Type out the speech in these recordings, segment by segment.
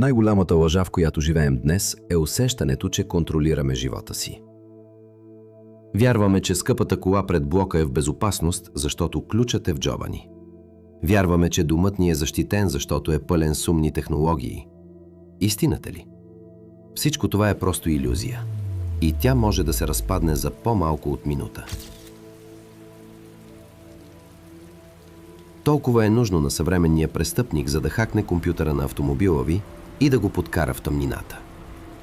Най-голямата лъжа, в която живеем днес, е усещането, че контролираме живота си. Вярваме, че скъпата кола пред блока е в безопасност, защото ключът е в джоба ни. Вярваме, че домът ни е защитен, защото е пълен с умни технологии. Истината ли? Всичко това е просто илюзия. И тя може да се разпадне за по-малко от минута. Толкова е нужно на съвременния престъпник, за да хакне компютъра на автомобила ви и да го подкара в тъмнината.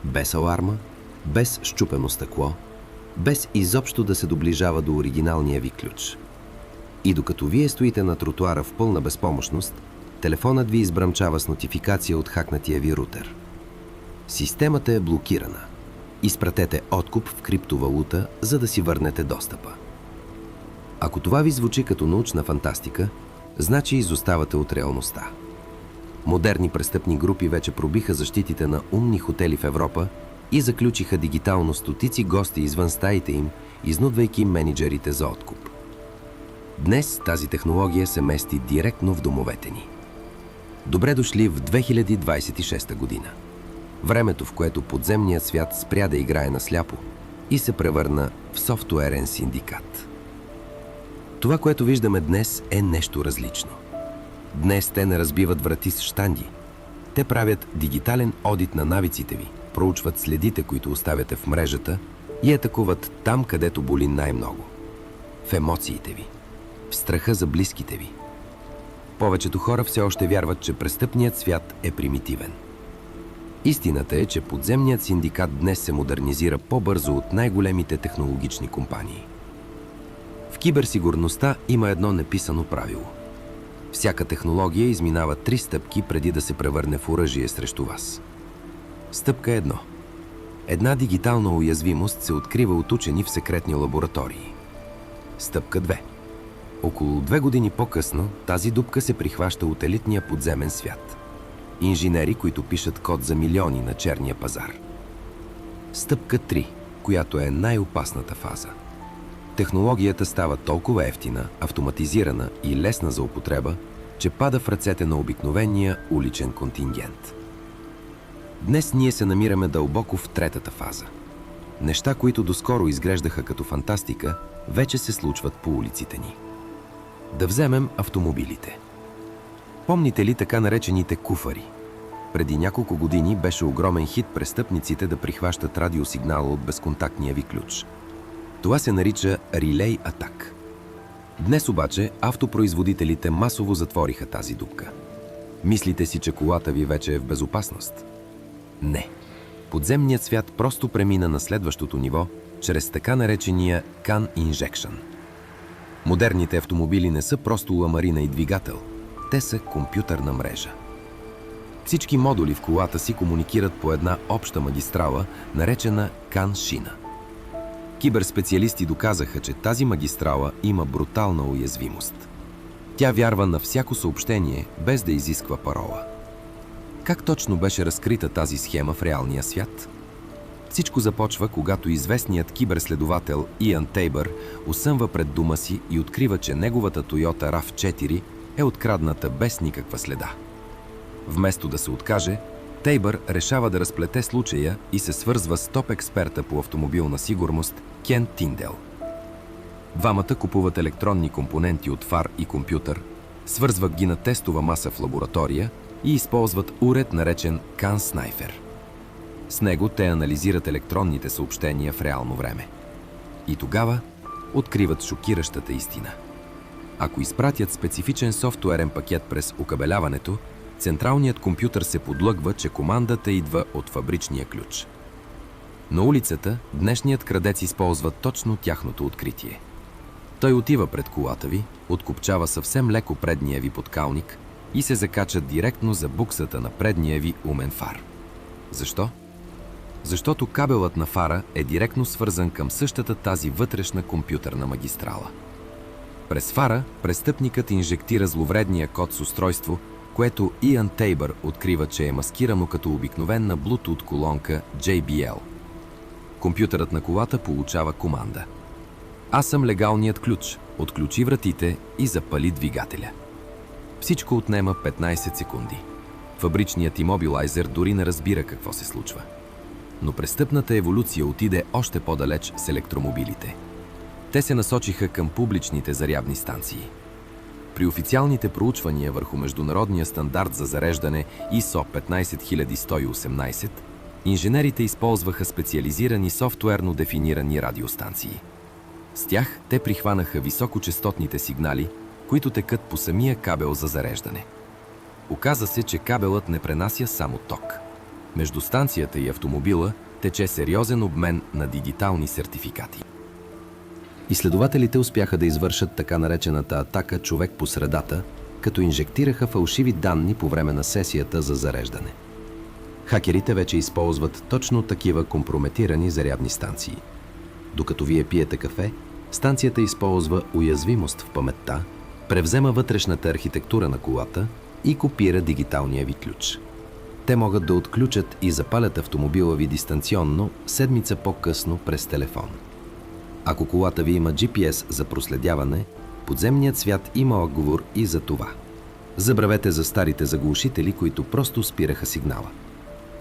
Без аларма, без счупено стъкло, без изобщо да се доближава до оригиналния ви ключ. И докато вие стоите на тротуара в пълна безпомощност, телефонът ви избръмчава с нотификация от хакнатия ви рутер. Системата е блокирана. Изпратете откуп в криптовалута, за да си върнете достъпа. Ако това ви звучи като научна фантастика, значи изоставате от реалността. Модерни престъпни групи вече пробиха защитите на умни хотели в Европа и заключиха дигитално стотици гости извън стаите им, изнудвайки мениджърите за откуп. Днес тази технология се мести директно в домовете ни. Добре дошли в 2026 година. Времето, в което подземният свят спря да играе на сляпо и се превърна в софтуерен синдикат. Това, което виждаме днес, е нещо различно. Днес те не разбиват врати с щанди. Те правят дигитален одит на навиците ви, проучват следите, които оставяте в мрежата и атакуват там, където боли най-много. В емоциите ви, в страха за близките ви. Повечето хора все още вярват, че престъпният свят е примитивен. Истината е, че подземният синдикат днес се модернизира по-бързо от най-големите технологични компании. В киберсигурността има едно неписано правило. Всяка технология изминава 3 стъпки преди да се превърне в оръжие срещу вас. Стъпка 1. Една дигитална уязвимост се открива от учени в секретни лаборатории. Стъпка 2. Около 2 години по-късно тази дупка се прихваща от елитния подземен свят. Инженери, които пишат код за милиони на черния пазар. Стъпка 3, която е най-опасната фаза. Технологията става толкова евтина, автоматизирана и лесна за употреба, че пада в ръцете на обикновения уличен контингент. Днес ние се намираме дълбоко в третата фаза. Неща, които доскоро изглеждаха като фантастика, вече се случват по улиците ни. Да вземем автомобилите. Помните ли така наречените куфари? Преди няколко години беше огромен хит престъпниците да прихващат радиосигнала от безконтактния ви ключ. Това се нарича Relay Attack. Днес обаче автопроизводителите масово затвориха тази дупка. Мислите си, че колата ви вече е в безопасност? Не. Подземният свят просто премина на следващото ниво чрез така наречения CAN Injection. Модерните автомобили не са просто ламарина и двигател. Те са компютърна мрежа. Всички модули в колата си комуникират по една обща магистрала, наречена CAN шина. Киберспециалисти доказаха, че тази магистрала има брутална уязвимост. Тя вярва на всяко съобщение, без да изисква парола. Как точно беше разкрита тази схема в реалния свят? Всичко започва, когато известният киберследовател Иан Тейбър осъмва пред дома си и открива, че неговата Toyota RAV4 е открадната без никаква следа. Вместо да се откаже, Тейбър решава да разплете случая и се свързва с топ експерта по автомобилна сигурност Кен Тиндел. Двамата купуват електронни компоненти от фар и компютър, свързват ги на тестова маса в лаборатория и използват уред, наречен CAN Sniper. С него те анализират електронните съобщения в реално време. И тогава откриват шокиращата истина. Ако изпратят специфичен софтуерен пакет през окабеляването, централният компютър се подлъгва, че командата идва от фабричния ключ. На улицата днешният крадец използва точно тяхното откритие. Той отива пред колата ви, откопчава съвсем леко предния ви подкалник и се закача директно за буксата на предния ви умен фар. Защо? Защото кабелът на фара е директно свързан към същата тази вътрешна компютърна магистрала. През фара престъпникът инжектира зловредния код с устройство, което Иан Тейбър открива, че е маскирано като обикновена Bluetooth колонка JBL. Компютърът на колата получава команда. Аз съм легалният ключ, отключи вратите и запали двигателя. Всичко отнема 15 секунди. Фабричният имобилайзер дори не разбира какво се случва. Но престъпната еволюция отиде още по-далеч с електромобилите. Те се насочиха към публичните зарядни станции. При официалните проучвания върху международния стандарт за зареждане ISO 15118, инженерите използваха специализирани софтуерно дефинирани радиостанции. С тях те прихванаха високочестотните сигнали, които текат по самия кабел за зареждане. Оказа се, че кабелът не пренася само ток. Между станцията и автомобила тече сериозен обмен на дигитални сертификати. Изследователите успяха да извършат така наречената атака човек по средата, като инжектираха фалшиви данни по време на сесията за зареждане. Хакерите вече използват точно такива компрометирани зарядни станции. Докато вие пиете кафе, станцията използва уязвимост в паметта, превзема вътрешната архитектура на колата и копира дигиталния ви ключ. Те могат да отключат и запалят автомобила ви дистанционно седмица по-късно през телефон. Ако колата ви има GPS за проследяване, подземният свят има отговор и за това. Забравете за старите заглушители, които просто спираха сигнала.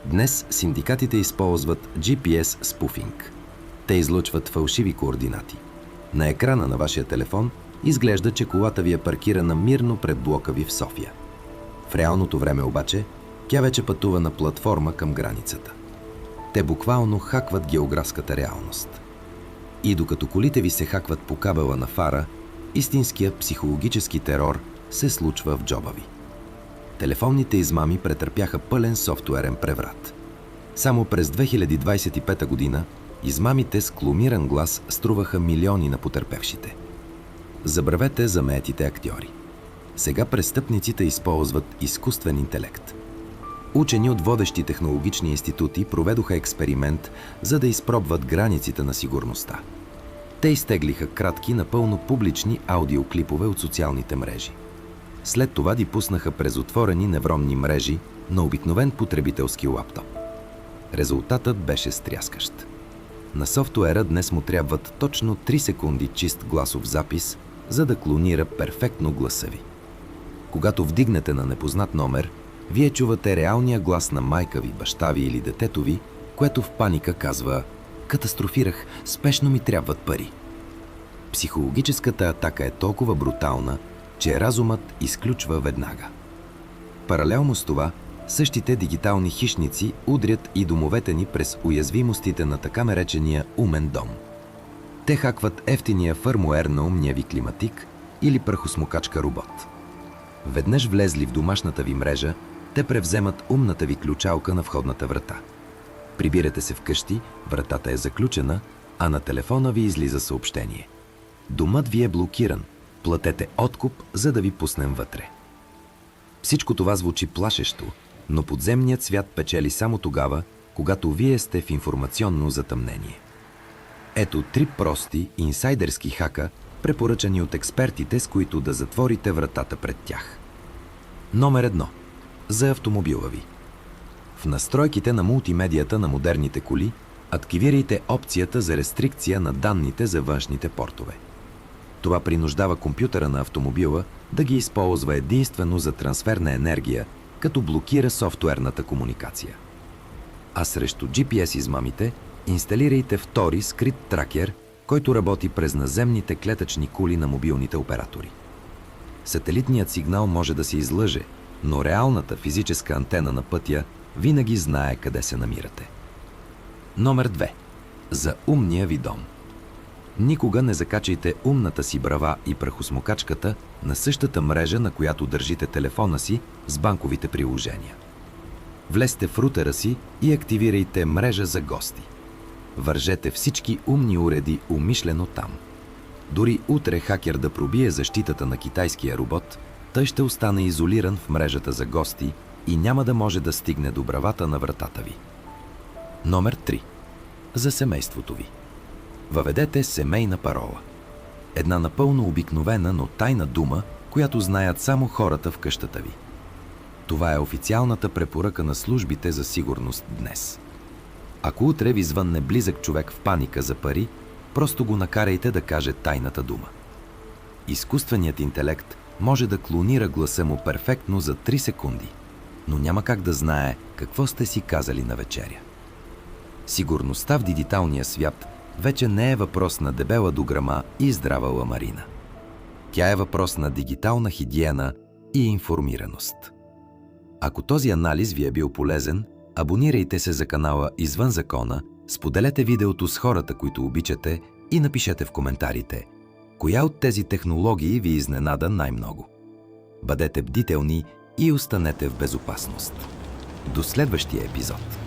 Днес синдикатите използват GPS спуфинг. Те излъчват фалшиви координати. На екрана на вашия телефон изглежда, че колата ви е паркирана мирно пред блока ви в София. В реалното време обаче, тя вече пътува на платформа към границата. Те буквално хакват географската реалност. И докато колите ви се хакват по кабела на фара, истинският психологически терор се случва в джоба ви. Телефонните измами претърпяха пълен софтуерен преврат. Само през 2025 година измамите с клониран глас струваха милиони на потърпевшите. Забравете замеетите актьори. Сега престъпниците използват изкуствен интелект. Учени от водещи технологични институти проведоха експеримент, за да изпробват границите на сигурността. Те изтеглиха кратки, напълно публични аудиоклипове от социалните мрежи. След това ги пуснаха през отворени невронни мрежи на обикновен потребителски лаптоп. Резултатът беше стряскащ. На софтуера днес му трябват точно 3 секунди чист гласов запис, за да клонира перфектно гласа ви. Когато вдигнете на непознат номер, вие чувате реалния глас на майка ви, баща ви или детето ви, което в паника казва: „Катастрофирах, спешно ми трябват пари“. Психологическата атака е толкова брутална, че разумът изключва веднага. Паралелно с това, същите дигитални хищници удрят и домовете ни през уязвимостите на така наречения умен дом. Те хакват ефтиния фърмуер на умния ви климатик или прахосмокачка робот. Веднъж влезли в домашната ви мрежа, те превземат умната ви ключалка на входната врата. Прибирате се вкъщи, вратата е заключена, а на телефона ви излиза съобщение: „Домът ви е блокиран, платете откуп, за да ви пуснем вътре“. Всичко това звучи плашещо, но подземният свят печели само тогава, когато вие сте в информационно затъмнение. Ето 3 прости инсайдерски хака, препоръчани от експертите, с които да затворите вратата пред тях. Номер 1. За автомобила ви. В настройките на мултимедията на модерните коли активирайте опцията за рестрикция на данните за външните портове. Това принуждава компютъра на автомобила да ги използва единствено за трансфер на енергия, като блокира софтуерната комуникация. А срещу GPS измамите инсталирайте втори скрит тракер, който работи през наземните клетъчни кули на мобилните оператори. Сателитният сигнал може да се излъже, но реалната физическа антена на пътя винаги знае къде се намирате. Номер 2. За умния ви дом. Никога не закачайте умната си брава и прахосмокачката на същата мрежа, на която държите телефона си с банковите приложения. Влезте в рутера си и активирайте мрежа за гости. Вържете всички умни уреди умишлено там. Дори утре хакер да пробие защитата на китайския робот, той ще остане изолиран в мрежата за гости и няма да може да стигне до бравата на вратата ви. Номер 3. За семейството ви. Въведете семейна парола. Една напълно обикновена, но тайна дума, която знаят само хората в къщата ви. Това е официалната препоръка на службите за сигурност днес. Ако утре ви звънне близък човек в паника за пари, просто го накарайте да каже тайната дума. Изкуственият интелект може да клонира гласа му перфектно за 3 секунди. но няма как да знае какво сте си казали на вечеря. Сигурността в дигиталния свят вече не е въпрос на дебела дограма и здрава ламарина. Тя е въпрос на дигитална хигиена и информираност. Ако този анализ ви е бил полезен, абонирайте се за канала Извън закона, споделете видеото с хората, които обичате и напишете в коментарите коя от тези технологии ви изненада най-много. Бъдете бдителни и останете в безопасност. До следващия епизод!